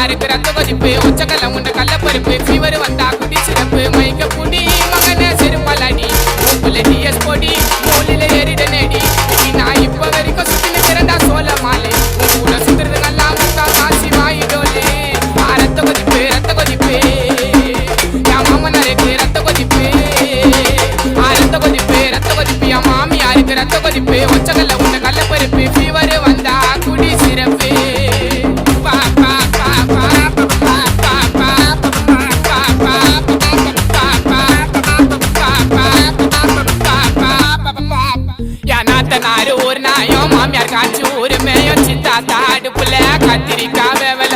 யாருக்கு ரத்த கொதிப்பு ஒச்சக்கல்ல உண்ட கல்ல பருப்பு ஃபீவர் வந்தா குடி சிறப்பு மைக்க புடி மகனே செருப்பாலாடி மூக்குல டிஎஸ் பொடி மூலில ஏறிட நேடி நான் இப்ப வரைக்கும் சுத்தி நிக்கிறண்டா சோழ மாலை கூட சுத்துறது நல்லா முக்கா காசி வாயிடோலே ரத்த கொதிப்பு என் மாமனாருக்கு ரத்த கொதிப்பு ரத்த கொதிப்பு என் மாமியாருக்கு ரத்த கொதிப்பு ஒச்சக்கல்ல உண்ட கல்ல பருப்பு ஃபீவர் வந்தா குடி சிறப்பு ஒரு நாயம் மாமியார் காய்ச்சி ஒரு மேயம் சித்தா தாடுப்புல கத்திரிக்காய் வேவல